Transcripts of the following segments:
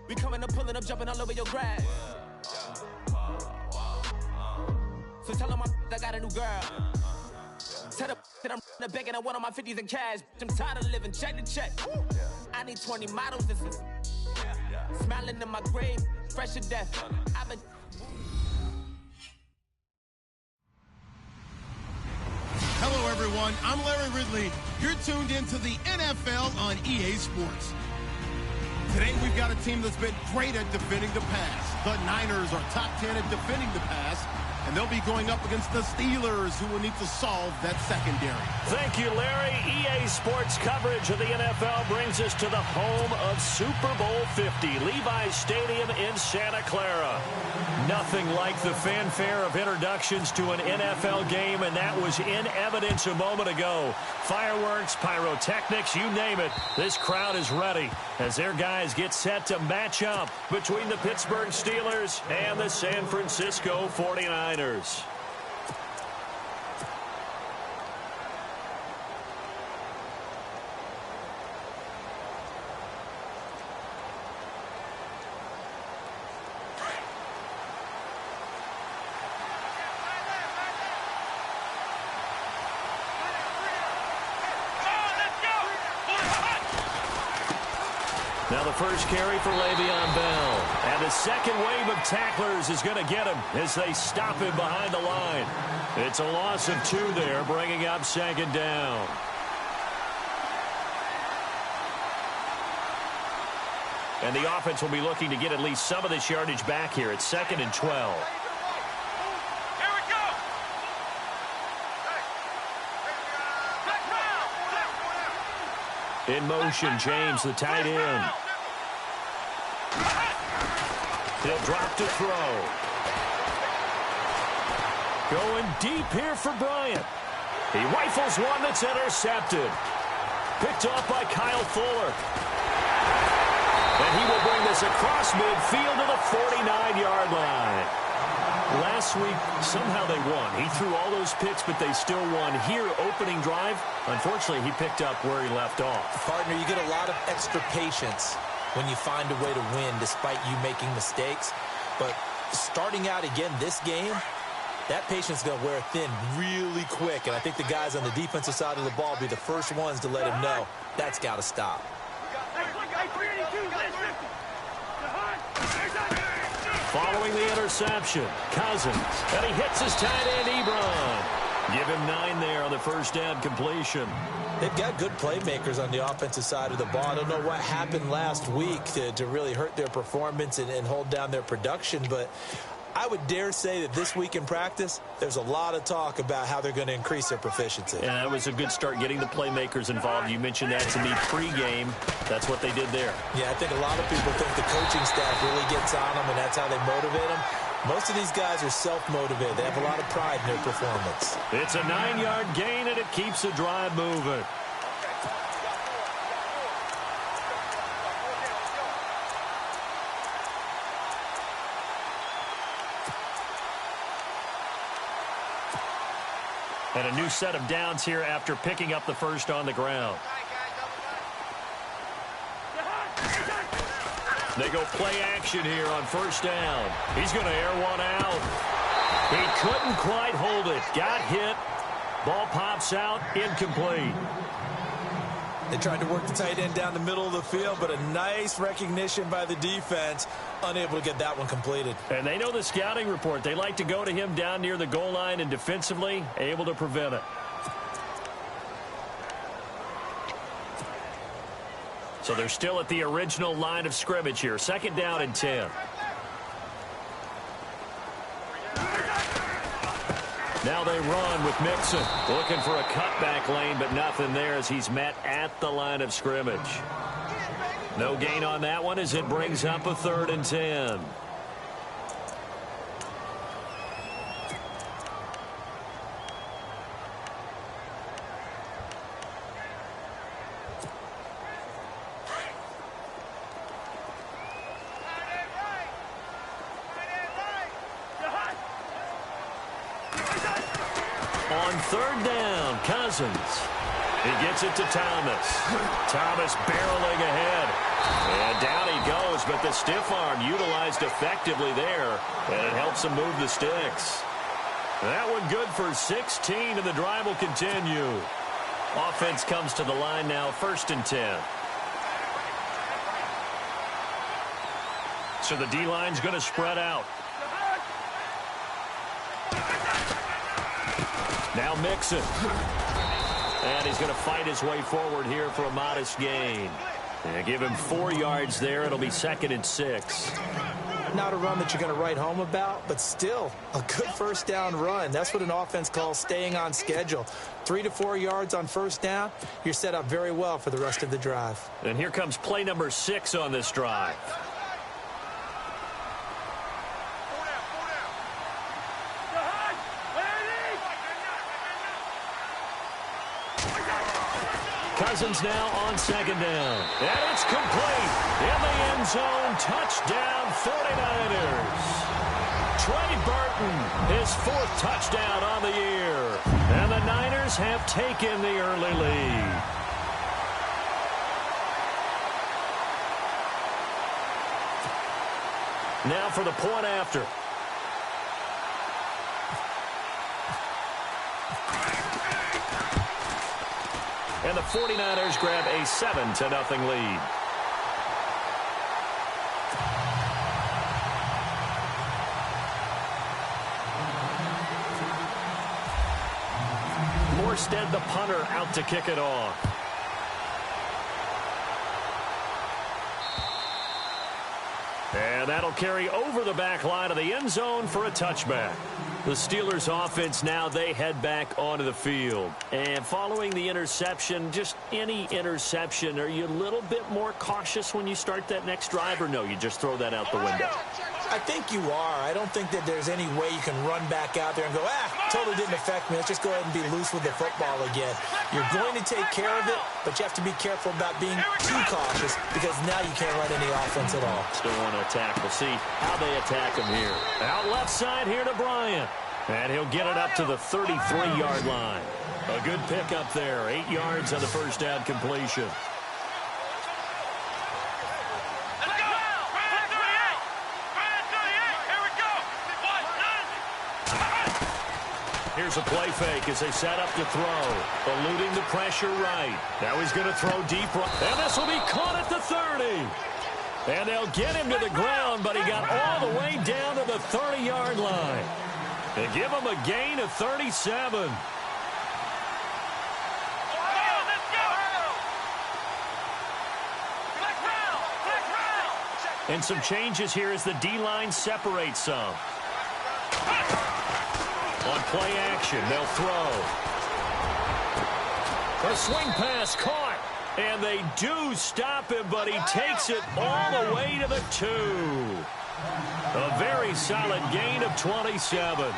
We coming up, pulling up, jumping all over your grass. So tell them I got a new girl. Tell them that I'm the bank and I want all my 50s in cash. I'm tired of living check to check. I need 20 models. This is smiling in my grave, fresh to death. I've been. Hello, everyone. I'm Larry Ridley. You're tuned into the NFL on EA Sports. Today, we've got a team that's been great at defending the pass. The Niners are top 10 at defending the pass, and they'll be going up against the Steelers, who will need to solve that secondary. Thank you, Larry. EA Sports coverage of the NFL brings us to the home of Super Bowl 50, Levi's Stadium in Santa Clara. Nothing like the fanfare of introductions to an NFL game, and that was in evidence a moment ago. Fireworks, pyrotechnics, you name it. This crowd is ready as their guys get set to match up between the Pittsburgh Steelers and the San Francisco 49ers. Now the first carry for Le'Veon Bell. And the second wave of tacklers is going to get him as they stop him behind the line. It's a loss of 2 there, bringing up second down. And the offense will be looking to get at least some of this yardage back here. It's 2nd and 12. In motion, James, the tight end. He'll drop to throw. Going deep here for Bryant. He rifles one that's intercepted. Picked off by Kyle Fuller. And he will bring this across midfield to the 49-yard line. Last week, somehow they won. He threw all those picks, but they still won. Here, opening drive, unfortunately, he picked up where he left off. Partner, you get a lot of extra patience when you find a way to win despite you making mistakes. But starting out again this game, that patience is going to wear thin really quick. And I think the guys on the defensive side of the ball will be the first ones to let him know that's got to stop. Following the interception, Cousins, and he hits his tight end, Ebron. Give him 9 there on the first down completion. They've got good playmakers on the offensive side of the ball. I don't know what happened last week to really hurt their performance and hold down their production, but I would dare say that this week in practice, there's a lot of talk about how they're going to increase their proficiency. Yeah, that was a good start getting the playmakers involved. You mentioned that to me pregame. That's what they did there. Yeah, I think a lot of people think the coaching staff really gets on them, and that's how they motivate them. Most of these guys are self-motivated. They have a lot of pride in their performance. It's a 9-yard gain, and it keeps the drive moving. And a new set of downs here after picking up the first on the ground. They go play action here on first down. He's going to air one out. He couldn't quite hold it. Got hit. Ball pops out. Incomplete. They tried to work the tight end down the middle of the field, but a nice recognition by the defense. Unable to get that one completed. And they know the scouting report. They like to go to him down near the goal line, and defensively able to prevent it. So they're still at the original line of scrimmage here. 2nd down and 10. Now they run with Mixon. Looking for a cutback lane, but nothing there as he's met at the line of scrimmage. No gain on that one as it brings up a 3rd and 10. On 3rd down, Cousins. He gets it to Thomas. Thomas barreling ahead. And down he goes, but the stiff arm utilized effectively there, and it helps him move the sticks. That one good for 16, and the drive will continue. Offense comes to the line now, 1st and 10. So the D-line's going to spread out. Now Mixon. And he's going to fight his way forward here for a modest gain. And give him 4 yards there. It'll be 2nd and 6. Not a run that you're going to write home about, but still a good first down run. That's what an offense calls staying on schedule. 3 to 4 yards on first down. You're set up very well for the rest of the drive. And here comes play number 6 on this drive. Cousins now on 2nd down. And it's complete. In the end zone, touchdown 49ers. Trey Burton, his 4th touchdown on the year. And the Niners have taken the early lead. Now for the point after. And the 49ers grab a 7-0 lead. Morstead, the punter, out to kick it off. And that'll carry over the back line of the end zone for a touchback. The Steelers offense now, they head back onto the field. And following the interception, just any interception, are you a little bit more cautious when you start that next drive, or no, you just throw that out the window? I think you are. I don't think that there's any way you can run back out there and go, totally didn't affect me. Let's just go ahead and be loose with the football again. You're going to take care of it, but you have to be careful about being too cautious because now you can't run any offense at all. Still want to attack. We'll see how they attack him here. Out left side here to Bryant. And he'll get it up to the 33-yard line. A good pickup there. 8 yards on the first down completion. Here's a play fake as they set up to throw. Eluding the pressure right. Now he's going to throw deep right. And this will be caught at the 30. And they'll get him to the ground, but he got all the way down to the 30-yard line. They give him a gain of 37. And some changes here as the D-line separates some. On play action, they'll throw. A swing pass caught. And they do stop him, but he takes it all the way to the 2. A very solid gain of 27.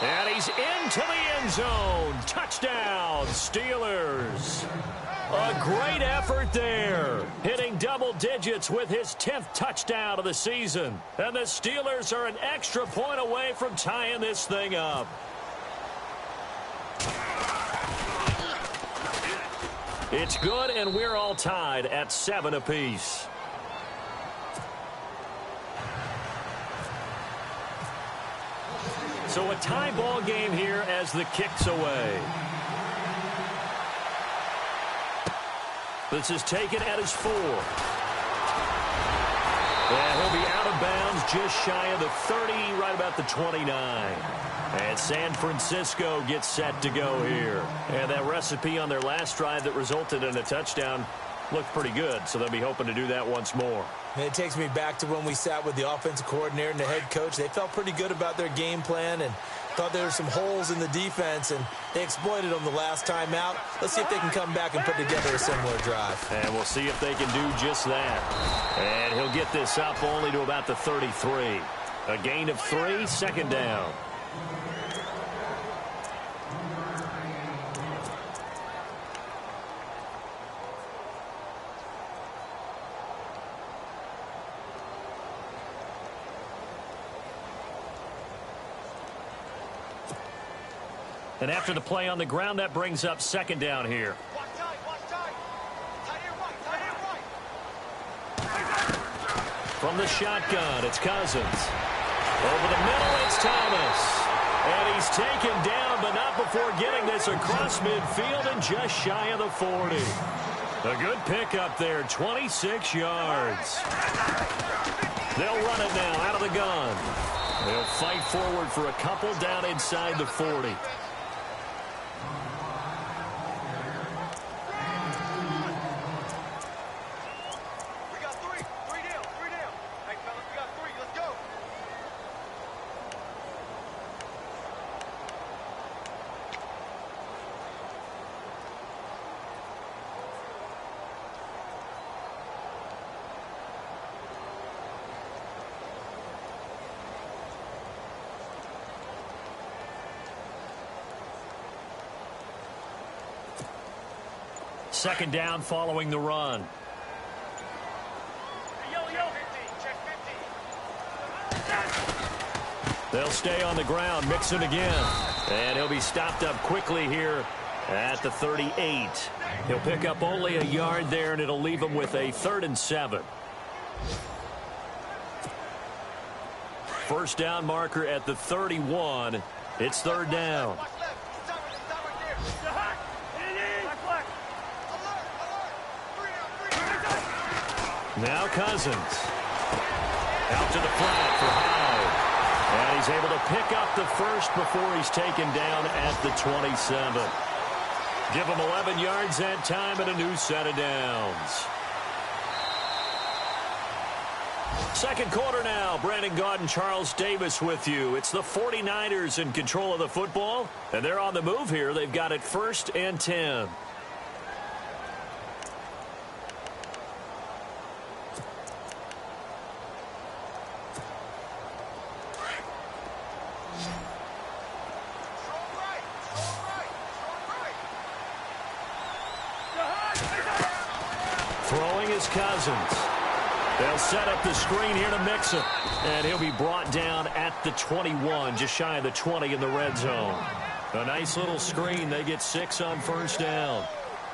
And he's into the end zone. Touchdown, Steelers. A great effort there. Hitting double digits with his 10th touchdown of the season. And the Steelers are an extra point away from tying this thing up. It's good, and we're all tied at 7 apiece. So a tie ball game here as the kick's away. This is taken at his 4. And he'll be out of bounds just shy of the 30, right about the 29. And San Francisco gets set to go here. And that recipe on their last drive that resulted in a touchdown looked pretty good, so they'll be hoping to do that once more. And it takes me back to when we sat with the offensive coordinator and the head coach. They felt pretty good about their game plan and thought there were some holes in the defense, and they exploited them the last time out. Let's see if they can come back and put together a similar drive. And we'll see if they can do just that. And he'll get this up only to about the 33. A gain of 3, second down. And after the play on the ground, that brings up second down here. From the shotgun, it's Cousins. Over the middle, it's Thomas. And he's taken down, but not before getting this across midfield and just shy of the 40. A good pickup there, 26 yards. They'll run it now out of the gun. They'll fight forward for a couple down inside the 40. Second down following the run. They'll stay on the ground, Mixon again. And he'll be stopped up quickly here at the 38. He'll pick up only a yard there, and it'll leave him with a 3rd and 7. First down marker at the 31. It's 3rd down. Now Cousins. Out to the flat for Hyde. And he's able to pick up the first before he's taken down at the 27. Give him 11 yards that time and a new set of downs. Second quarter now. Brandon Gaudin and Charles Davis with you. It's the 49ers in control of the football, and they're on the move here. They've got it 1st and 10. Throwing is Cousins. They'll set up the screen here to Mixon. And he'll be brought down at the 21, just shy of the 20 in the red zone. A nice little screen. They get 6 on first down.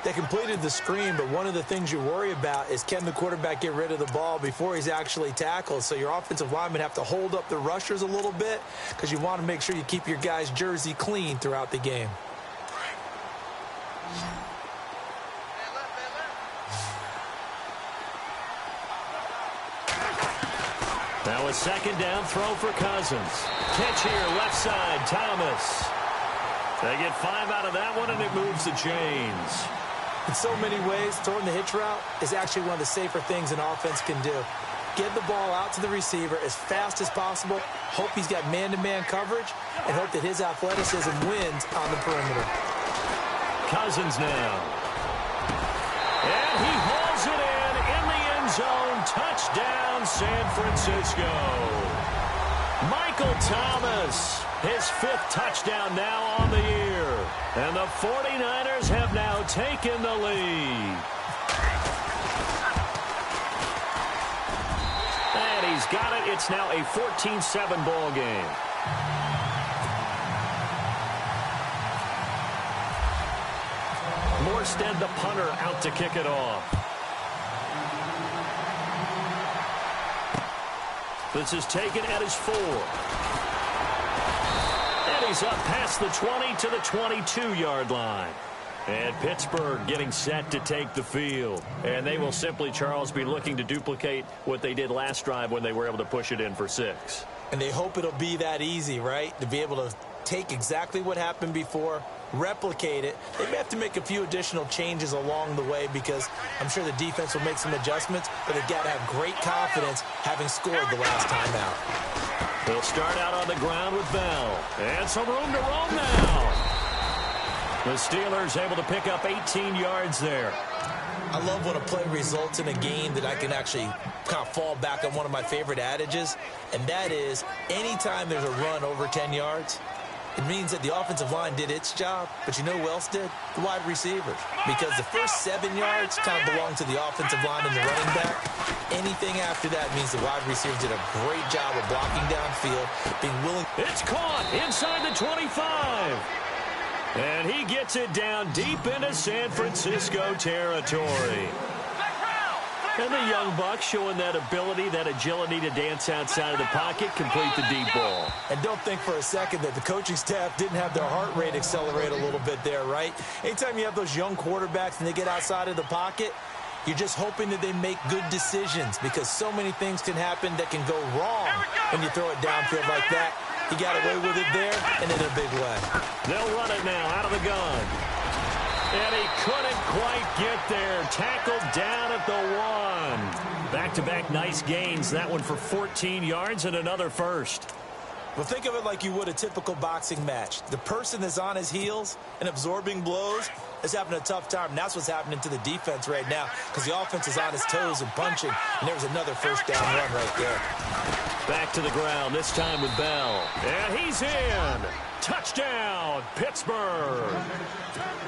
They completed the screen, but one of the things you worry about is can the quarterback get rid of the ball before he's actually tackled? So your offensive linemen have to hold up the rushers a little bit because you want to make sure you keep your guy's jersey clean throughout the game. Now a second down throw for Cousins. Catch here, left side, Thomas. They get 5 out of that one, and it moves the chains. In so many ways, throwing the hitch route is actually one of the safer things an offense can do. Get the ball out to the receiver as fast as possible, hope he's got man-to-man coverage, and hope that his athleticism wins on the perimeter. Cousins now. And he hauls it in the end zone. Touchdown, San Francisco. Michael Thomas, his 5th touchdown now on the year. And the 49ers have now taken the lead. And he's got it. It's now a 14-7 ball game. Morstead, the punter, out to kick it off. This is taken at his 4. And he's up past the 20 to the 22-yard line. And Pittsburgh getting set to take the field. And they will simply, Charles, be looking to duplicate what they did last drive when they were able to push it in for 6. And they hope it'll be that easy, right? To be able to take exactly what happened before, replicate it. They may have to make a few additional changes along the way because I'm sure the defense will make some adjustments, but they've got to have great confidence having scored the last time out. They'll start out on the ground with Bell. And some room to roam now. The Steelers able to pick up 18 yards there. I love when a play results in a game that I can actually kind of fall back on one of my favorite adages, and that is anytime there's a run over 10 yards, it means that the offensive line did its job, but you know who else did? The wide receivers. Because the first 7 yards kind of belong to the offensive line and the running back. Anything after that means the wide receivers did a great job of blocking downfield, being willing. It's caught inside the 25. And he gets it down deep into San Francisco territory. And the young buck showing that ability, that agility to dance outside of the pocket, complete the deep ball. And don't think for a second that the coaching staff didn't have their heart rate accelerate a little bit there, right? Anytime you have those young quarterbacks and they get outside of the pocket, you're just hoping that they make good decisions because so many things can happen that can go wrong when you throw it downfield like that. He got away with it there and in a big way. They'll run it now out of the gun. And he couldn't quite get there. Tackled down at the 1. Back-to-back nice gains. That one for 14 yards and another first. Well, think of it like you would a typical boxing match. The person that's on his heels and absorbing blows is having a tough time. And that's what's happening to the defense right now because the offense is on his toes and punching. And there's another first down run right there. Back to the ground, this time with Bell. And he's in. Touchdown, Pittsburgh.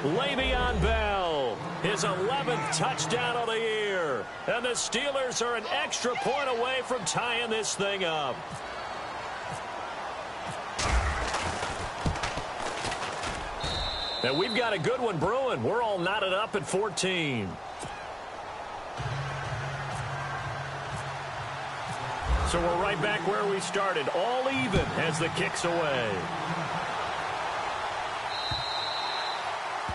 Le'Veon Bell, his 11th touchdown of the year. And the Steelers are an extra point away from tying this thing up. And we've got a good one brewing. We're all knotted up at 14. So we're right back where we started, all even as the kick's away.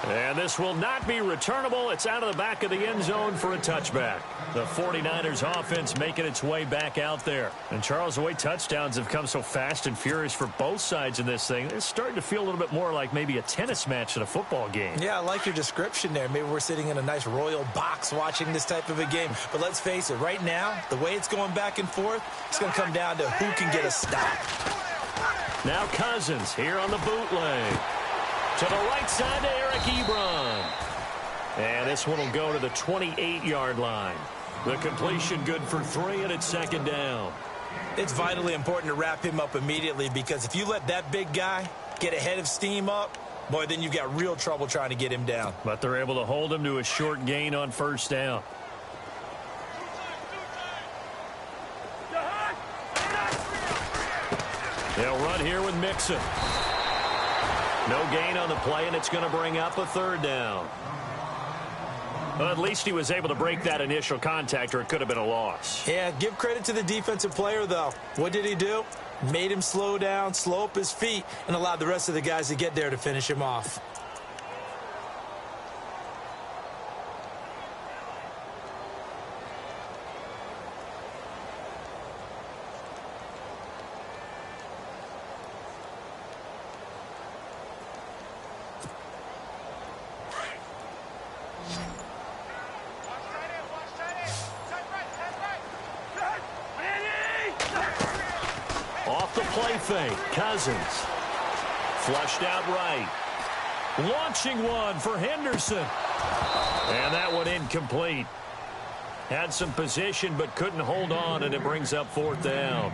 And this will not be returnable. It's out of the back of the end zone for a touchback. The 49ers offense making its way back out there. And Charles, the way touchdowns have come so fast and furious for both sides in this thing, it's starting to feel a little bit more like maybe a tennis match at a football game. Yeah, I like your description there. Maybe we're sitting in a nice royal box watching this type of a game. But let's face it, right now, the way it's going back and forth, it's going to come down to who can get a stop. Now Cousins here on the bootleg. To the right side to Eric Ebron. And this one will go to the 28-yard line. The completion good for 3, and it's second down. It's vitally important to wrap him up immediately because if you let that big guy get ahead of steam up, boy, then you've got real trouble trying to get him down. But they're able to hold him to a short gain on first down. They'll run here with Mixon. No gain on the play, and it's going to bring up a third down. Well, at least he was able to break that initial contact, or it could have been a loss. Yeah, give credit to the defensive player, though. What did he do? Made him slow down, slow up his feet, and allowed the rest of the guys to get there to finish him off. Fake. Cousins. Flushed out right. Launching one for Henderson. And that one incomplete. Had some position but couldn't hold on, and it brings up fourth down.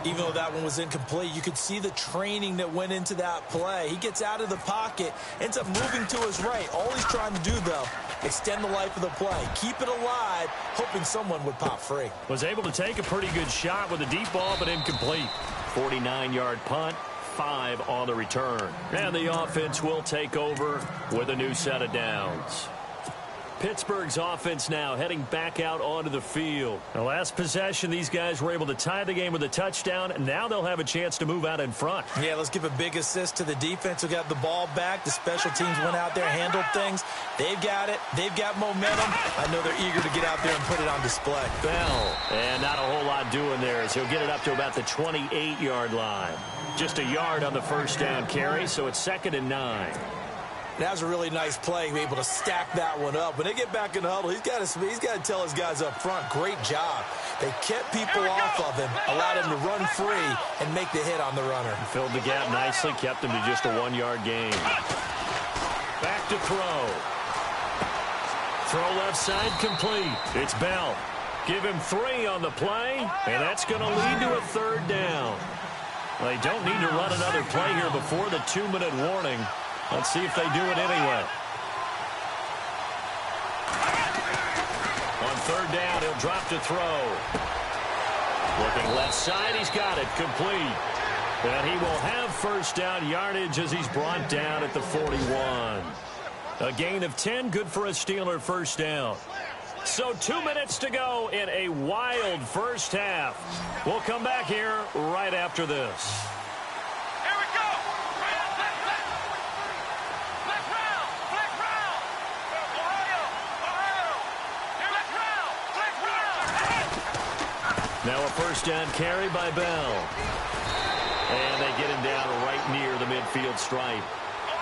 Even though that one was incomplete, you could see the training that went into that play. He gets out of the pocket, ends up moving to his right. All he's trying to do, though, extend the life of the play. Keep it alive, hoping someone would pop free. Was able to take a pretty good shot with a deep ball, but incomplete. 49-yard punt, 5 on the return. And the offense will take over with a new set of downs. Pittsburgh's offense now heading back out onto the field. The last possession, these guys were able to tie the game with a touchdown, and now they'll have a chance to move out in front. Yeah, let's give a big assist to the defense who got the ball back. The special teams went out there, handled things. They've got it. They've got momentum. I know they're eager to get out there and put it on display. Bell, and not a whole lot doing there as he'll get it up to about the 28-yard line. Just a yard on the first down carry, so it's 2nd and 9. That was a really nice play, able to stack that one up. When they get back in the huddle, he's got to tell his guys up front, great job. They kept people off of him, allowed him to run free and make the hit on the runner. Filled the gap nicely, kept him to just a 1-yard gain. Back to throw. throw left side complete. It's Bell. Give him 3 on the play, and that's going to lead to a 3rd down. They don't need to run another play here before the 2-minute warning. Let's see if they do it anyway. On 3rd down, he'll drop to throw. Looking left side, he's got it complete. And he will have 1st down yardage as he's brought down at the 41. A gain of 10, good for a Steeler 1st down. So 2 minutes to go in a wild first half. We'll come back here right after this. Here we go. Black round. Ohio. Black round. Now a 1st down carry by Bell. And they get him down right near the midfield stripe.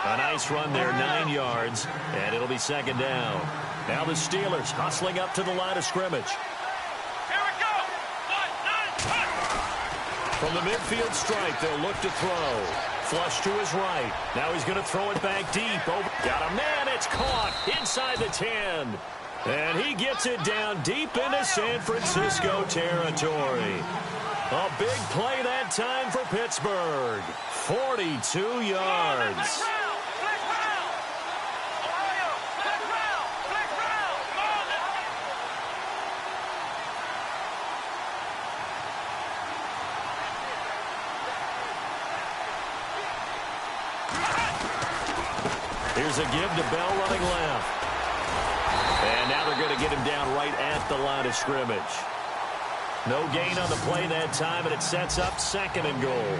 A nice run there, 9 yards, and it'll be 2nd down. Now the Steelers hustling up to the line of scrimmage. Here we go. 1, 9, 1. From the midfield stripe, they'll look to throw. Flush to his right. Now he's going to throw it back deep. Over. Got a man. It's caught inside the 10. And he gets it down deep into San Francisco territory. A big play that time for Pittsburgh. 42 yards. Here's a give to Bell running left. And now they're going to get him down right at the line of scrimmage. No gain on the play that time, and it sets up 2nd and goal.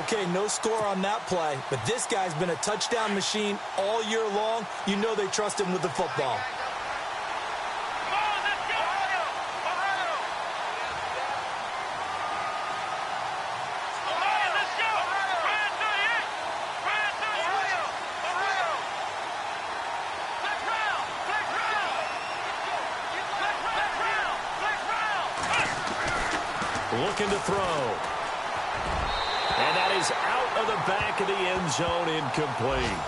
Okay, no score on that play, but this guy's been a touchdown machine all year long. You know they trust him with the football. Looking to throw. And that is out of the back of the end zone, incomplete.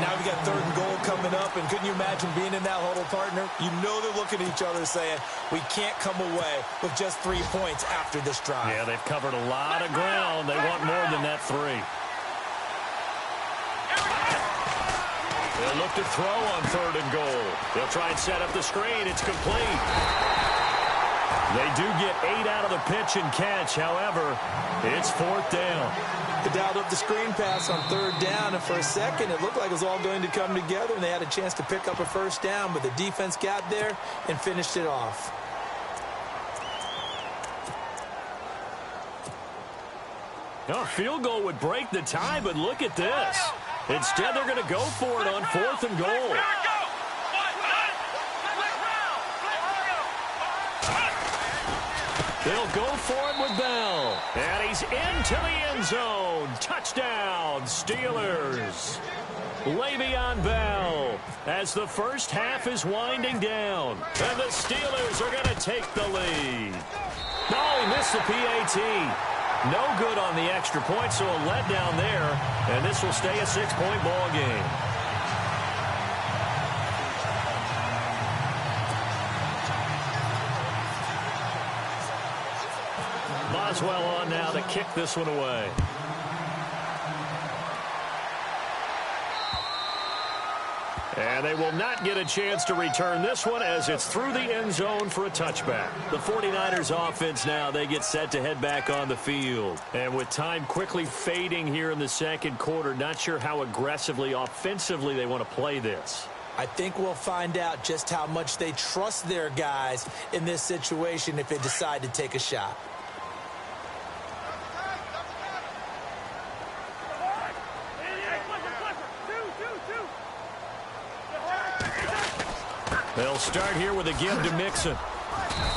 Now we got 3rd and goal coming up, and couldn't you imagine being in that huddle, partner? You know they're looking at each other saying, we can't come away with just 3 points after this drive. Yeah, they've covered a lot of ground. They want more than that 3. They'll look to throw on 3rd and goal. They'll try and set up the screen. It's complete. They do get 8 out of the pitch and catch. However, it's 4th down. They dialed up the screen pass on 3rd down, and for a second, it looked like it was all going to come together, and they had a chance to pick up a 1st down, but the defense got there and finished it off. A field goal would break the tie, but look at this. Instead, they're going to go for it on 4th and goal. They'll go for it with Bell. And he's into the end zone. Touchdown, Steelers. Le'Veon Bell as the first half is winding down. And the Steelers are going to take the lead. No, he missed the PAT. No good on the extra point, so a letdown there. And this will stay a 6-point ball game. Boswell on now to kick this one away. And they will not get a chance to return this one as it's through the end zone for a touchback. The 49ers offense now, they get set to head back on the field. And with time quickly fading here in the 2nd quarter, not sure how aggressively, offensively they want to play this. I think we'll find out just how much they trust their guys in this situation if they decide to take a shot. They'll start here with a give to Mixon.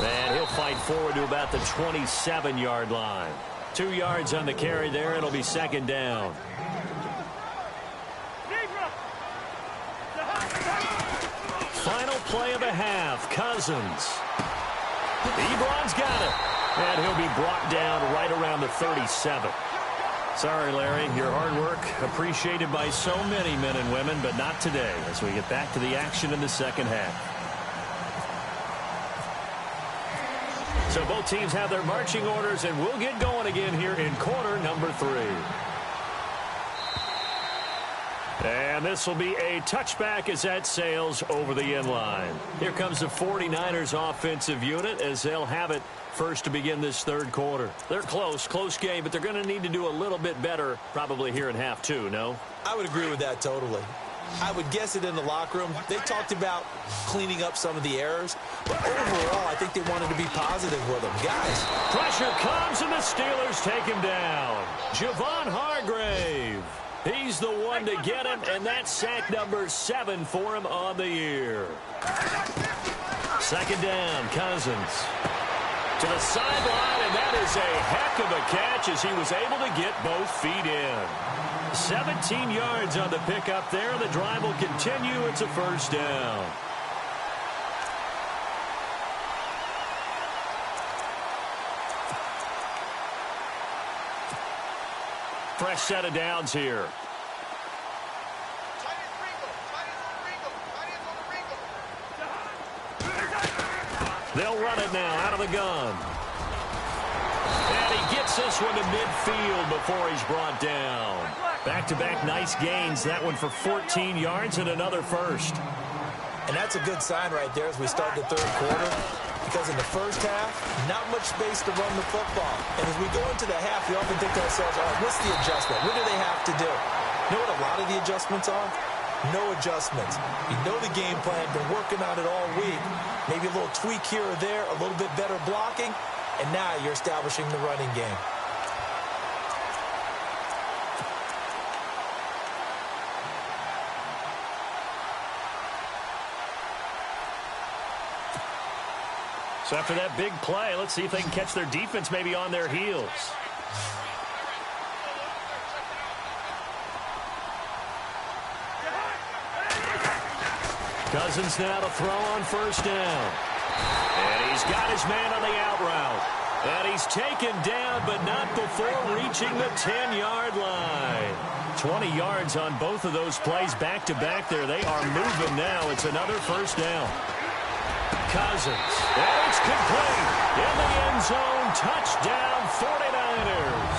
And he'll fight forward to about the 27-yard line. 2 yards on the carry there. It'll be 2nd down. Final play of the half. Cousins. Ebron's got it. And he'll be brought down right around the 37. Sorry, Larry. Your hard work appreciated by so many men and women, but not today as we get back to the action in the second half. So both teams have their marching orders, and we'll get going again here in quarter number 3. And this will be a touchback as that sails over the end line. Here comes the 49ers offensive unit as they'll have it first to begin this third quarter. They're close game, but they're going to need to do a little bit better probably here in half 2, no? I would agree with that totally. I would guess it in the locker room. They talked about cleaning up some of the errors, but overall, I think they wanted to be positive with them. Guys. Pressure comes, and the Steelers take him down. Javon Hargrave. He's the one to get him, and that's sack number 7 for him on the year. Second down, Cousins. To the sideline, and that is a heck of a catch as he was able to get both feet in. 17 yards on the pickup there. The drive will continue. It's a first down. Fresh set of downs here. They'll run it now out of the gun. And he gets this one to midfield before he's brought down. Back-to-back nice gains. That one for 14 yards and another first. And that's a good sign right there as we start the third quarter. Because in the first half, not much space to run the football. And as we go into the half, we often think to ourselves, all right, what's the adjustment? What do they have to do? You know what a lot of the adjustments are? No adjustments. You know the game plan, been working on it all week. Maybe a little tweak here or there, a little bit better blocking, and now you're establishing the running game. So after that big play, let's see if they can catch their defense maybe on their heels. Cousins now to throw on first down. And he's got his man on the out route. And he's taken down, but not before reaching the 10-yard line. 20 yards on both of those plays back-to-back there. They are moving now. It's another first down. Cousins. And it's complete. In the end zone. Touchdown 49ers.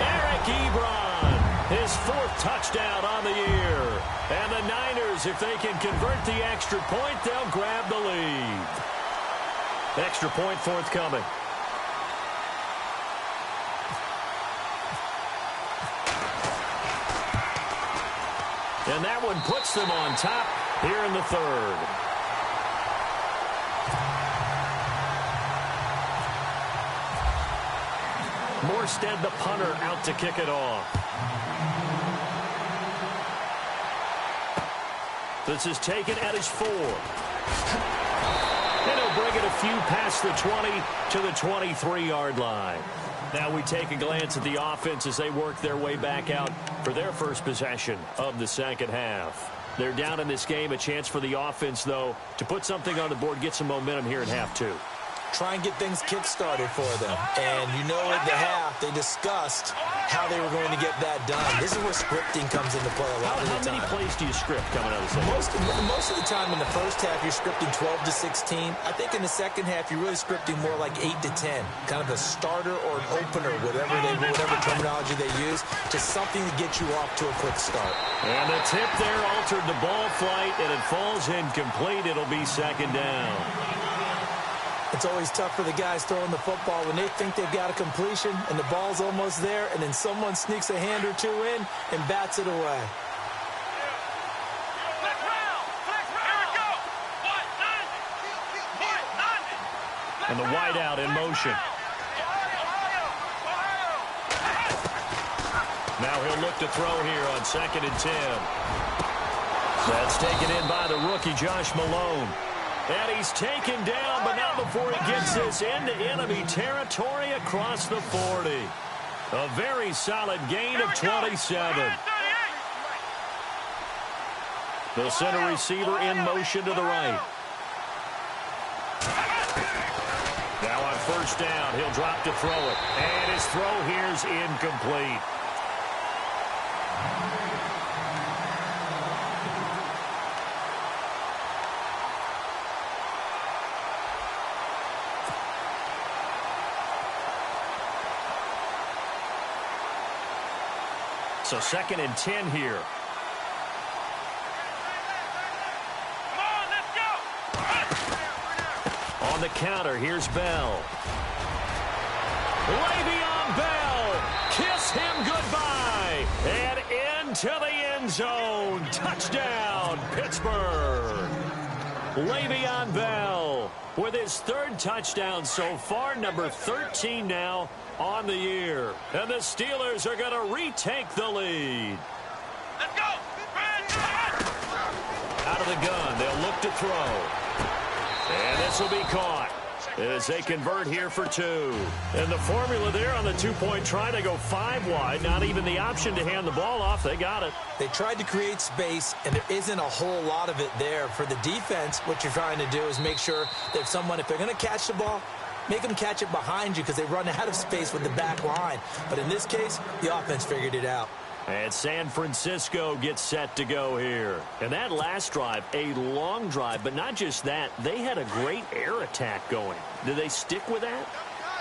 Eric Ebron. His 4th touchdown on the year. And the Niners, if they can convert the extra point, they'll grab the lead. Extra point forthcoming. And that one puts them on top here in the third. Morstead, the punter, out to kick it off. This is taken at his 4. And he'll bring it a few past the 20 to the 23-yard line. Now we take a glance at the offense as they work their way back out for their first possession of the second half. They're down in this game. A chance for the offense, though, to put something on the board, get some momentum here in half 2. Try and get things kick-started for them. And you know at the half, they discussed how they were going to get that done. This is where scripting comes into play a lot of the time. How many plays do you script coming out of the second? Most of the time in the first half, you're scripting 12 to 16. I think in the second half, you're really scripting more like 8 to 10. Kind of a starter or an opener, whatever terminology they use. Just something to get you off to a quick start. And the tip there altered the ball flight, and it falls incomplete. It'll be second down. It's always tough for the guys throwing the football when they think they've got a completion and the ball's almost there, and then someone sneaks a hand or two in and bats it away. And the wideout in motion. Now he'll look to throw here on 2nd and 10. That's taken in by the rookie, Josh Malone. And he's taken down, but not before he gets this into enemy territory across the 40. A very solid gain of 27. The center receiver in motion to the right. Now on first down, he'll drop to throw it. And his throw here's incomplete. So 2nd and 10 here. Come on, let's go. On the counter, here's Bell. Le'Veon Bell, kiss him goodbye. And into the end zone. Touchdown, Pittsburgh. Le'Veon Bell with his 3rd touchdown so far, number 13 now on the year. And the Steelers are going to retake the lead. Let's go. Out of the gun, they'll look to throw. And this will be caught as they convert here for 2. And the formula there on the 2-point try, they go 5 wide. Not even the option to hand the ball off. They got it. They tried to create space, and there isn't a whole lot of it there. For the defense, what you're trying to do is make sure that if they're going to catch the ball, make them catch it behind you because they run out of space with the back line. But in this case, the offense figured it out. And San Francisco gets set to go here. And that last drive, a long drive, but not just that. They had a great air attack going. Do they stick with that?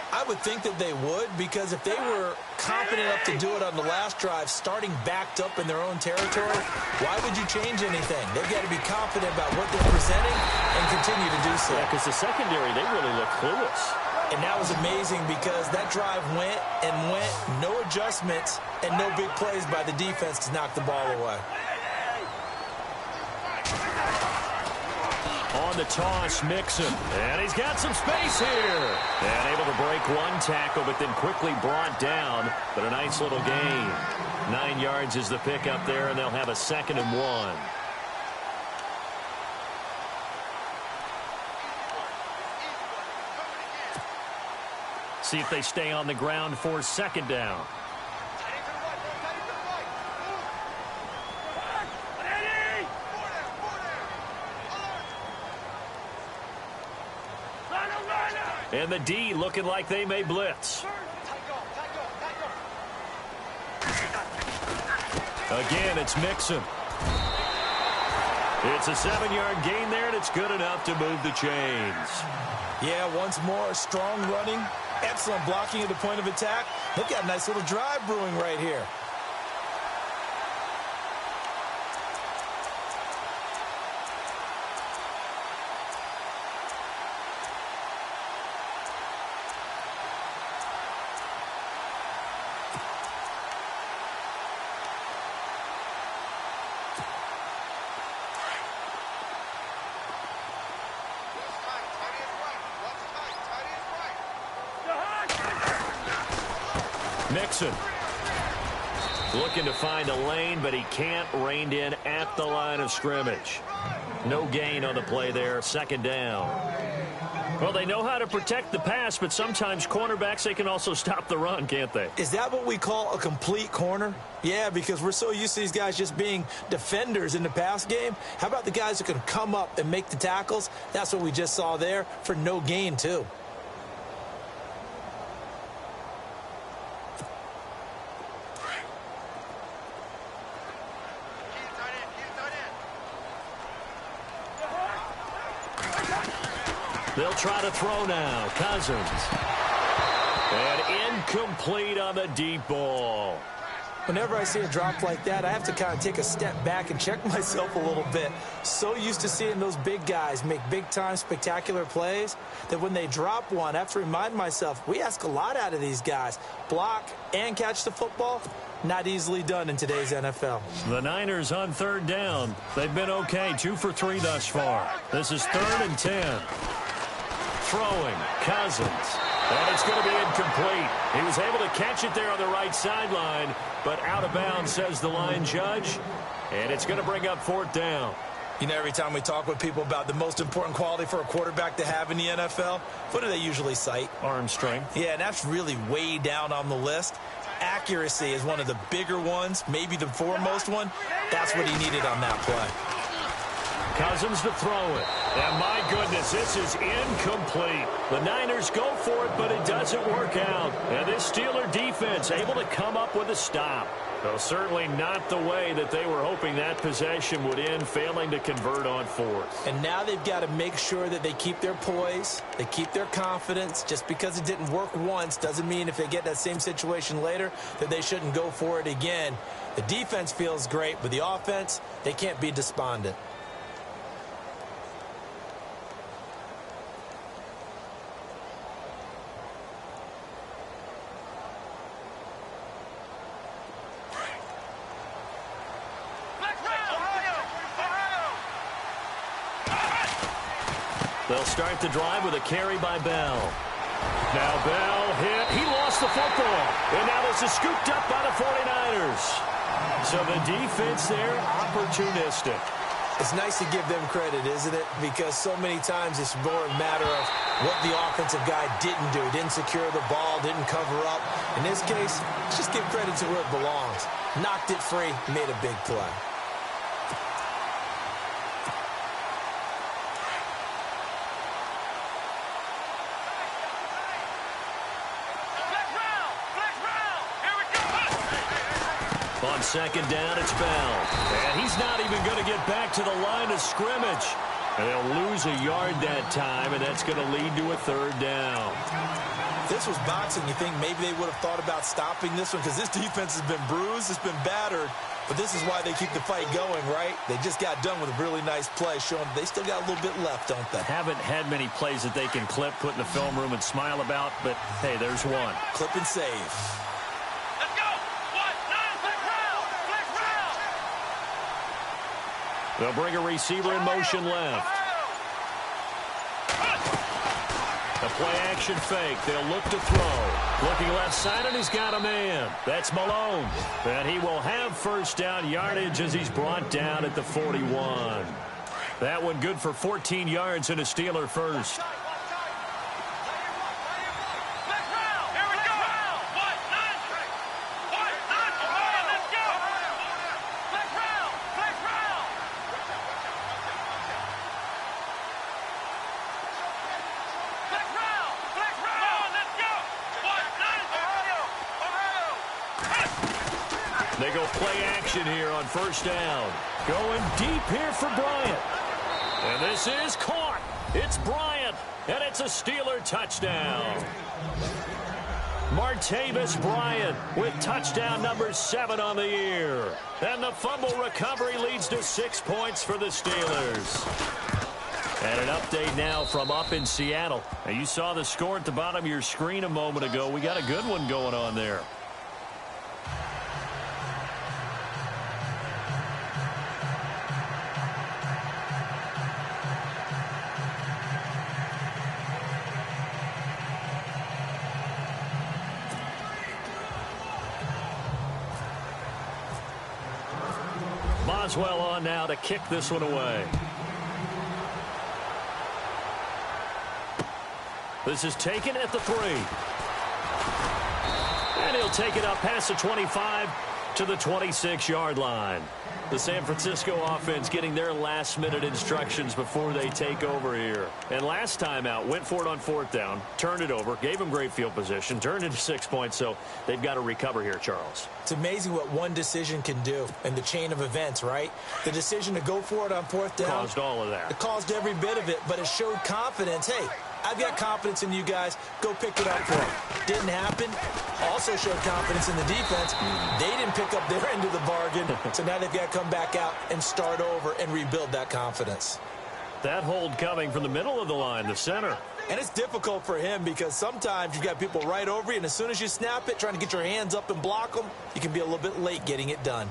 I would think that they would, because if they were confident enough to do it on the last drive, starting backed up in their own territory, why would you change anything? They've got to be confident about what they're presenting and continue to do so. Yeah, because the secondary, they really look clueless. And that was amazing because that drive went and went, no adjustments, and no big plays by the defense to knock the ball away. On the toss, Mixon. And he's got some space here. And able to break 1 tackle, but then quickly brought down. But a nice little gain. 9 yards is the pickup there, and they'll have a 2nd and 1. See if they stay on the ground for 2nd down. And the D looking like they may blitz. Again, it's Mixon. It's a 7-yard gain there, and it's good enough to move the chains. Yeah, once more, strong running, excellent blocking at the point of attack. They've got a nice little drive brewing right here. Mixon looking to find a lane, but he can't. Reined in at the line of scrimmage. No gain on the play there. 2nd down. Well, they know how to protect the pass, but sometimes cornerbacks, they can also stop the run, can't they? Is that what we call a complete corner? Yeah, because we're so used to these guys just being defenders in the pass game. How about the guys who can come up and make the tackles? That's what we just saw there for no gain, too. They'll try to throw now. Cousins. And incomplete on the deep ball. Whenever I see a drop like that, I have to kind of take a step back and check myself a little bit. So used to seeing those big guys make big-time spectacular plays that when they drop one, I have to remind myself, we ask a lot out of these guys. Block and catch the football, not easily done in today's NFL. The Niners on 3rd down. They've been okay, 2 for 3 thus far. This is 3rd and 10. Throwing, Cousins. And it's going to be incomplete. He was able to catch it there on the right sideline, but out of bounds, says the line judge. And it's going to bring up 4th down. You know, every time we talk with people about the most important quality for a quarterback to have in the NFL, what do they usually cite? Arm strength. Yeah, and that's really way down on the list. Accuracy is one of the bigger ones, maybe the foremost one. That's what he needed on that play. Cousins to throw it. And my goodness, this is incomplete. The Niners go for it, but it doesn't work out. And this Steeler defense able to come up with a stop. Well, certainly not the way that they were hoping that possession would end, failing to convert on fourth. And now they've got to make sure that they keep their poise, they keep their confidence. Just because it didn't work once doesn't mean if they get that same situation later that they shouldn't go for it again. The defense feels great, but the offense, they can't be despondent. They'll start the drive with a carry by Bell. Now Bell hit. He lost the football. And now this is scooped up by the 49ers. So the defense there, opportunistic. It's nice to give them credit, isn't it? Because so many times it's more a matter of what the offensive guy didn't do. Didn't secure the ball, didn't cover up. In this case, let's just give credit to where it belongs. Knocked it free, made a big play. On second down, it's Bell. And he's not even going to get back to the line of scrimmage. And they'll lose a yard that time, and that's going to lead to a third down. If this was boxing, you think maybe they would have thought about stopping this one because this defense has been bruised, it's been battered. But this is why they keep the fight going, right? They just got done with a really nice play, showing they still got a little bit left, don't they? Haven't had many plays that they can clip, put in the film room, and smile about, but, hey, there's one. Clip and save. They'll bring a receiver in motion left. A play-action fake. They'll look to throw. Looking left side, and he's got a man. That's Malone. And he will have first down yardage as he's brought down at the 41. That one good for 14 yards and a Steeler first. They go play action here on first down. Going deep here for Bryant. And this is caught. It's Bryant. And it's a Steeler touchdown. Martavis Bryant with touchdown number 7 on the year. And the fumble recovery leads to 6 points for the Steelers. And an update now from up in Seattle. Now you saw the score at the bottom of your screen a moment ago. We got a good one going on there. Boswell on now to kick this one away. This is taken at the 3. And he'll take it up past the 25 to the 26-yard line. The San Francisco offense getting their last-minute instructions before they take over here. And last time out, went for it on 4th down, turned it over, gave them great field position, turned into 6 points, so they've got to recover here, Charles. It's amazing what one decision can do in the chain of events, right? The decision to go for it on 4th down. Caused all of that. It caused every bit of it, but it showed confidence. Hey, I've got confidence in you guys. Go pick it up for them. Didn't happen. Also showed confidence in the defense. They didn't pick up their end of the bargain, so now they've got to come back out and start over and rebuild that confidence. That hold coming from the middle of the line, the center. And it's difficult for him because sometimes you've got people right over you, and as soon as you snap it, trying to get your hands up and block them, you can be a little bit late getting it done.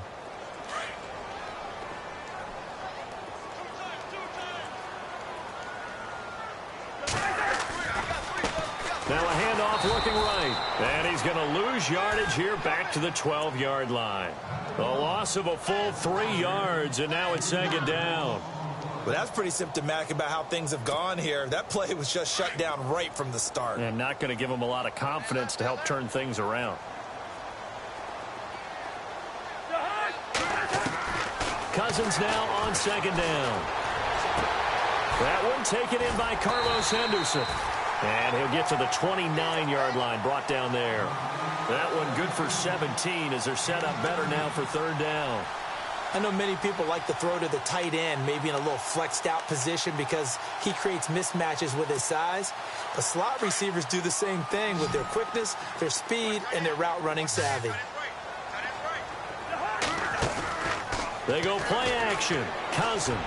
Now a handoff looking right. And he's going to lose yardage here back to the 12-yard line. A loss of a full 3 yards, and now it's second down. Well, that's pretty symptomatic about how things have gone here. That play was just shut down right from the start. And not going to give them a lot of confidence to help turn things around. Cousins now on second down. That one taken in by Carlos Henderson. And he'll get to the 29-yard line, brought down there. That one good for 17 as they're set up better now for third down. I know many people like to throw to the tight end, maybe in a little flexed out position because he creates mismatches with his size. But slot receivers do the same thing with their quickness, their speed, and their route running savvy. They go play action. Cousins.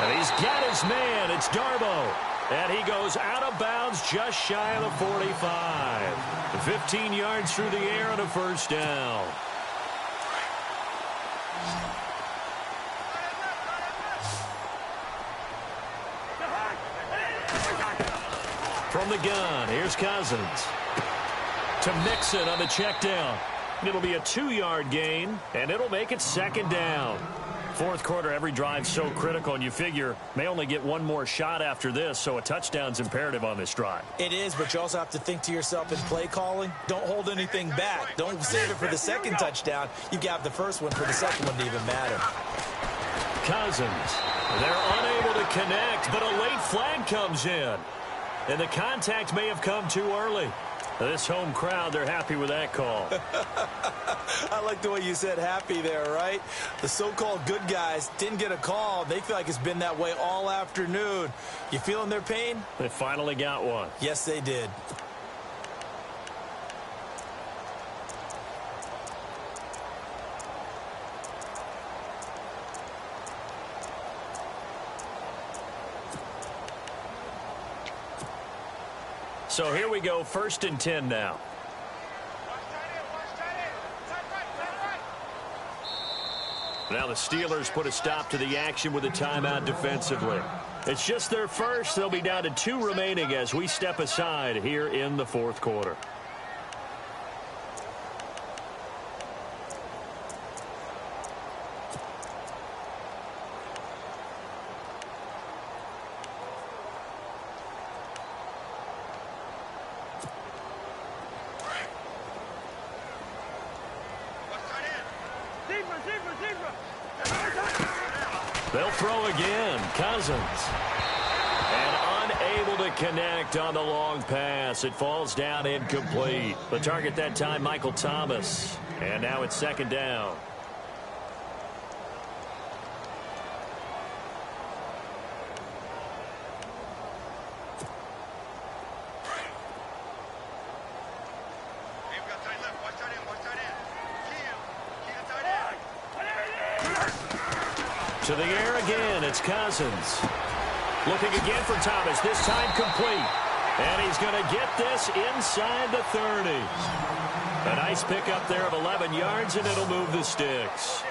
And he's got his man. It's Darbo. And he goes out of bounds just shy of the 45. 15 yards through the air on a first down. From the gun, here's Cousins. To Mixon on the check down. It'll be a 2-yard gain, and it'll make it second down. Fourth quarter, every drive's so critical, and you figure may only get one more shot after this, so a touchdown's imperative on this drive. It is, but you also have to think to yourself in play calling, don't hold anything back. Don't save it for the second touchdown. You got the first one for the second one to even matter. Cousins. They're unable to connect, but a late flag comes in. And the contact may have come too early. This home crowd, they're happy with that call. I like the way you said happy there, right? The so-called good guys didn't get a call. They feel like it's been that way all afternoon. You feeling their pain? They finally got one. Yes, they did. So here we go, 1st and 10 now. Now the Steelers put a stop to the action with a timeout defensively. It's just their first. They'll be down to 2 remaining as we step aside here in the fourth quarter. They'll throw again. Cousins. And unable to connect on the long pass. It falls down incomplete. The target that time, Michael Thomas. And now it's second down. To the air again, it's Cousins. Looking again for Thomas, this time complete. And he's going to get this inside the 30. A nice pickup there of 11 yards, and it'll move the sticks.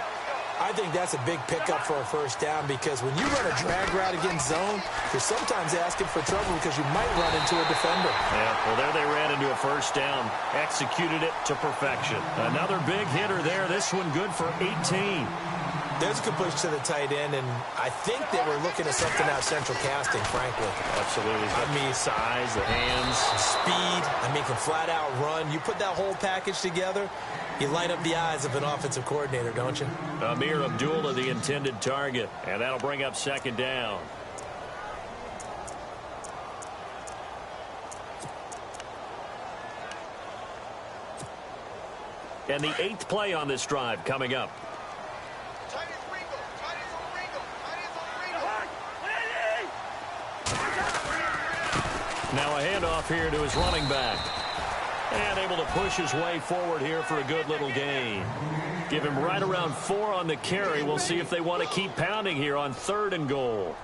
I think that's a big pickup for a first down because when you run a drag route against zone, you're sometimes asking for trouble because you might run into a defender. Yeah, well, there they ran into a first down. Executed it to perfection. Another big hitter there. This one good for 18. There's a good push to the tight end, and I think they were looking at something out central casting, frankly. Absolutely. I mean, size, the hands. Speed. I mean, can flat out run. You put that whole package together, you light up the eyes of an offensive coordinator, don't you? Amir Abdullah, the intended target, and that'll bring up second down. And the 8th play on this drive coming up. Now a handoff here to his running back. And able to push his way forward here for a good little gain. Give him right around 4 on the carry. We'll see if they want to keep pounding here on 3rd and goal.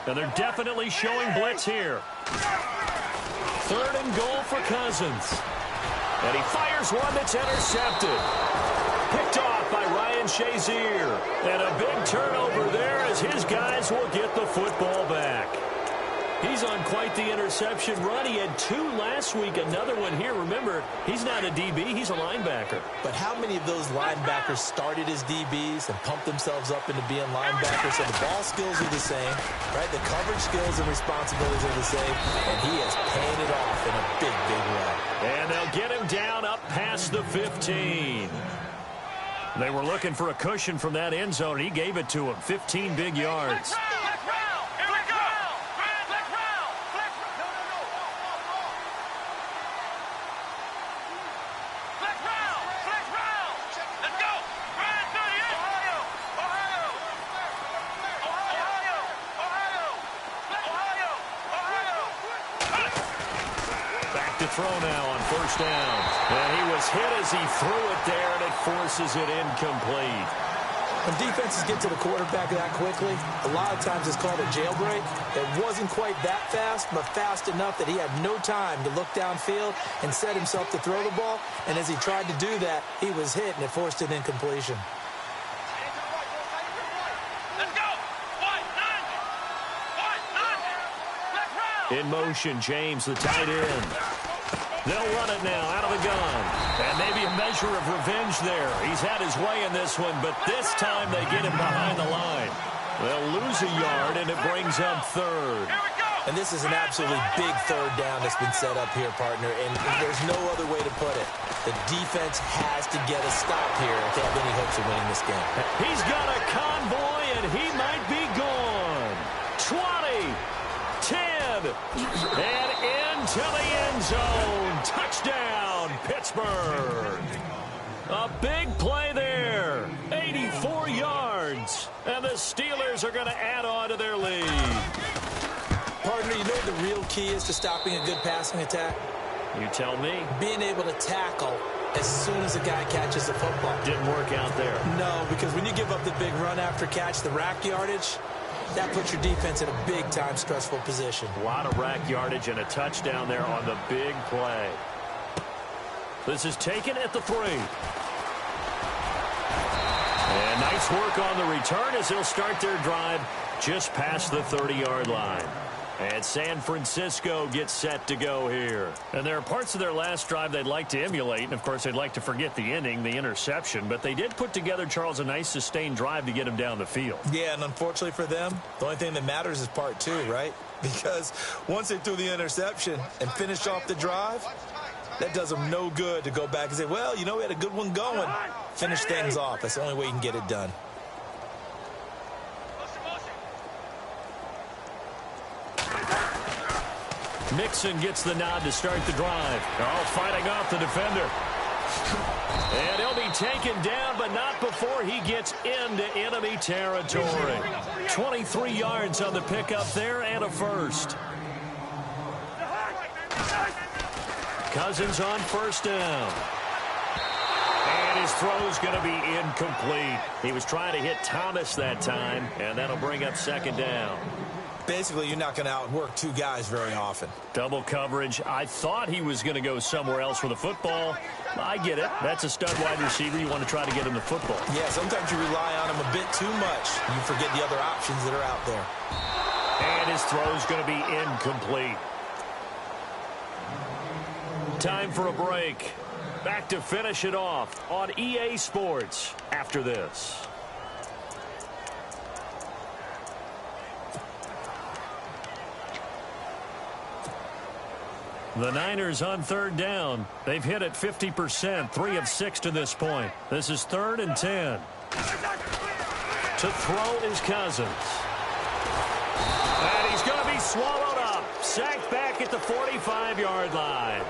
And they're definitely showing blitz here. 3rd and goal for Cousins. And he fires one that's intercepted. Picked off by Ryan Shazier. And a big turnover there as his guys will get the football back. He's on quite the interception run. He had 2 last week, another one here. Remember, he's not a DB, he's a linebacker. But how many of those linebackers started as DBs and pumped themselves up into being linebackers? So the ball skills are the same, right? The coverage skills and responsibilities are the same. And he has paid it off in a big, big way. And they'll get him down up past the 15. They were looking for a cushion from that end zone, and he gave it to them. 15 big yards. Throw now on first down. And he was hit as he threw it there, and it forces it incomplete. When defenses get to the quarterback that quickly, a lot of times it's called a jailbreak. It wasn't quite that fast, but fast enough that he had no time to look downfield and set himself to throw the ball. And as he tried to do that, he was hit, and it forced an incompletion. In motion, James, the tight end. They'll run it now out of the gun. And maybe a measure of revenge there. He's had his way in this one, but this time they get him behind the line. They'll lose a yard, and it brings up third. And this is an absolutely big third down that's been set up here, partner, and there's no other way to put it. The defense has to get a stop here if they have any hopes of winning this game. He's got a convoy, and he might be gone. 20, 10, and into the end zone. Touchdown, Pittsburgh. A big play there. 84 yards. And the Steelers are going to add on to their lead. Partner, you know what the real key is to stopping a good passing attack? You tell me. Being able to tackle as soon as a guy catches the football. Didn't work out there. No, because when you give up the big run after catch, the rack yardage, that puts your defense in a big-time stressful position. A lot of rack yardage and a touchdown there on the big play. This is taken at the 3. And nice work on the return as they'll start their drive just past the 30-yard line. And San Francisco gets set to go here. And there are parts of their last drive they'd like to emulate. And, of course, they'd like to forget the ending, the interception. But they did put together, Charles, a nice sustained drive to get him down the field. Yeah, and unfortunately for them, the only thing that matters is part 2, right? Because once they threw the interception and finished off the drive, that does them no good to go back and say, well, you know, we had a good one going. Finish things off. That's the only way you can get it done. Mixon gets the nod to start the drive. They're all fighting off the defender. And he'll be taken down, but not before he gets into enemy territory. 23 yards on the pickup there and a first. Cousins on first down. And his throw's going to be incomplete. He was trying to hit Thomas that time, and that'll bring up second down. Basically, you're not going to outwork 2 guys very often. Double coverage. I thought he was going to go somewhere else with the football. I get it. That's a stud wide receiver. You want to try to get him the football. Yeah, sometimes you rely on him a bit too much. You forget the other options that are out there. And his throw's going to be incomplete. Time for a break. Back to finish it off on EA Sports after this. The Niners on third down. They've hit it 50%, 3 of 6 to this point. This is 3rd and 10. To throw is Cousins. And he's going to be swallowed up. Sacked back at the 45-yard line.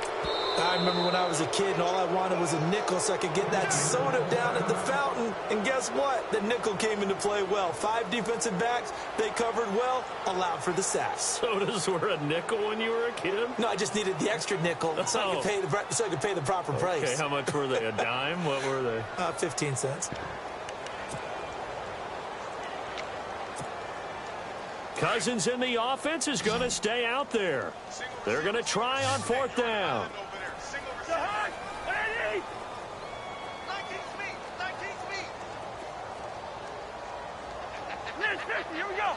I remember when I was a kid and all I wanted was a nickel so I could get that soda down at the fountain. And guess what? The nickel came into play well. 5 defensive backs, they covered well, allowed for the sacks. Sodas were a nickel when you were a kid? No, I just needed the extra nickel so I could pay the proper price. Okay, how much were they? A dime? What were they? 15 cents. Cousins in the offense is going to stay out there. They're going to try on 4th down. Here we go.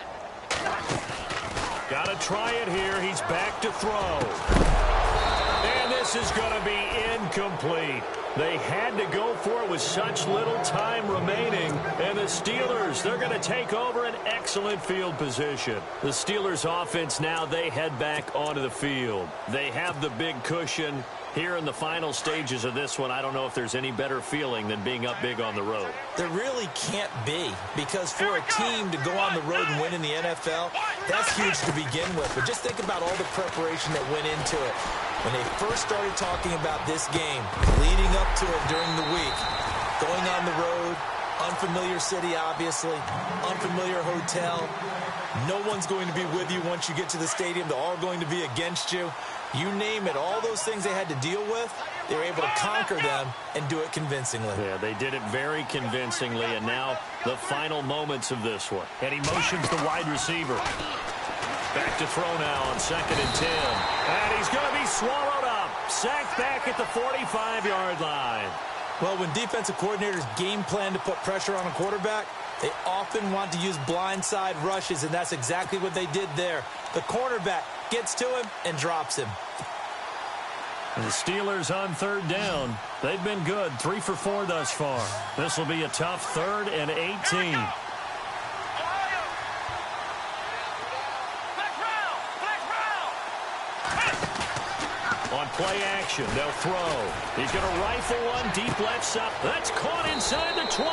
Got to try it here. He's back to throw. And this is going to be incomplete. They had to go for it with such little time remaining. And the Steelers, they're going to take over an excellent field position. The Steelers offense now, they head back onto the field. They have the big cushion, Here in the final stages of this one, I don't know if there's any better feeling than being up big on the road. There really can't be, because for a team to go on the road and win in the NFL, that's huge to begin with. But just think about all the preparation that went into it. When they first started talking about this game, leading up to it during the week, going on the road, unfamiliar city, obviously, unfamiliar hotel. No one's going to be with you once you get to the stadium. They're all going to be against you. You name it, all those things they had to deal with, they were able to conquer them and do it convincingly. Yeah, they did it very convincingly, and now the final moments of this one. And he motions the wide receiver. Back to throw now on 2nd and 10. And he's going to be swallowed up. Sacked back at the 45-yard line. Well, when defensive coordinators game plan to put pressure on a quarterback, they often want to use blindside rushes, and that's exactly what they did there. The cornerback gets to him and drops him. And the Steelers on 3rd down. They've been good, 3 for 4 thus far. This will be a tough 3rd and 18. On play action, they'll throw. He's going to rifle one deep left side. That's caught inside the 20.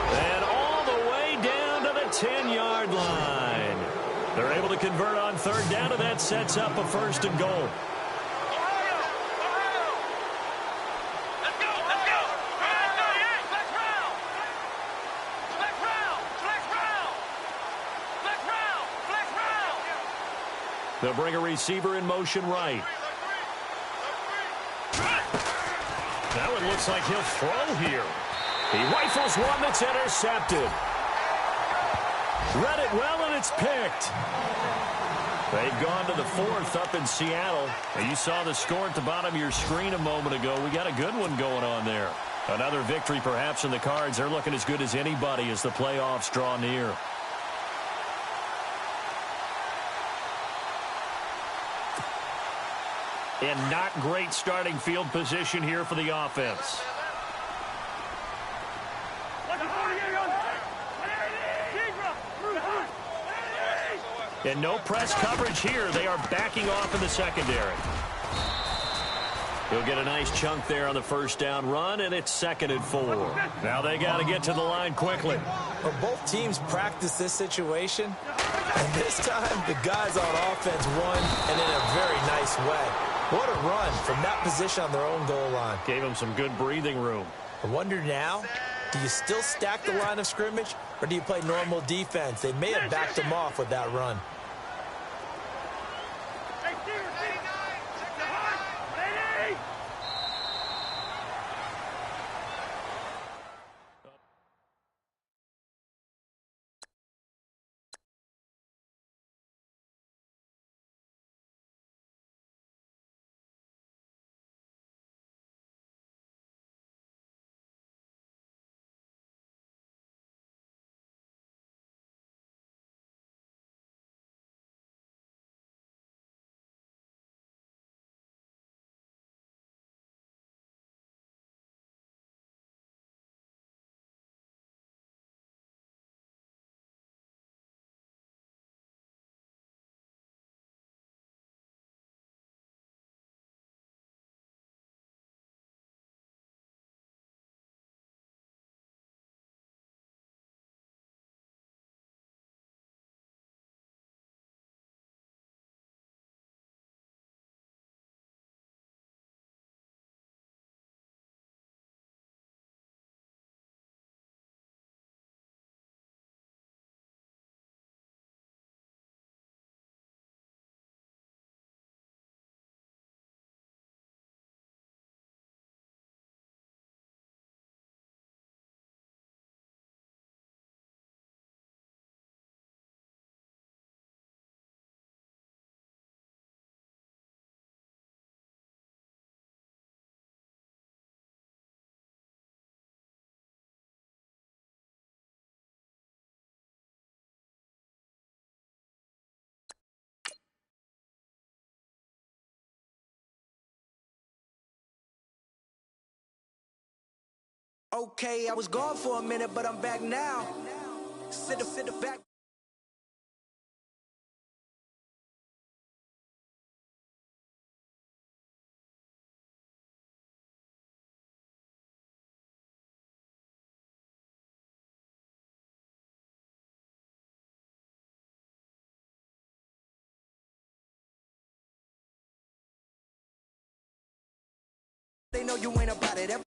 And all the way down to the 10-yard line. They're able to convert on 3rd down, and that sets up a 1st and goal. They'll bring a receiver in motion right. Now it looks like he'll throw here. He rifles one that's intercepted. Read it well, and it's picked. They've gone to the 4th up in Seattle. And you saw the score at the bottom of your screen a moment ago. We got a good one going on there. Another victory perhaps in the cards. They're looking as good as anybody as the playoffs draw near. And not great starting field position here for the offense. And no press coverage here. They are backing off in the secondary. He'll get a nice chunk there on the 1st down run, and it's 2nd and 4. Now they got to get to the line quickly. Well, both teams practice this situation, and this time the guys on offense won, and in a very nice way. What a run from that position on their own goal line. Gave them some good breathing room. I wonder now, do you still stack the line of scrimmage, or do you play normal defense? They may have backed them off with that run. Okay, I was gone for a minute, but I'm back now. Sit back. they know you ain't about it.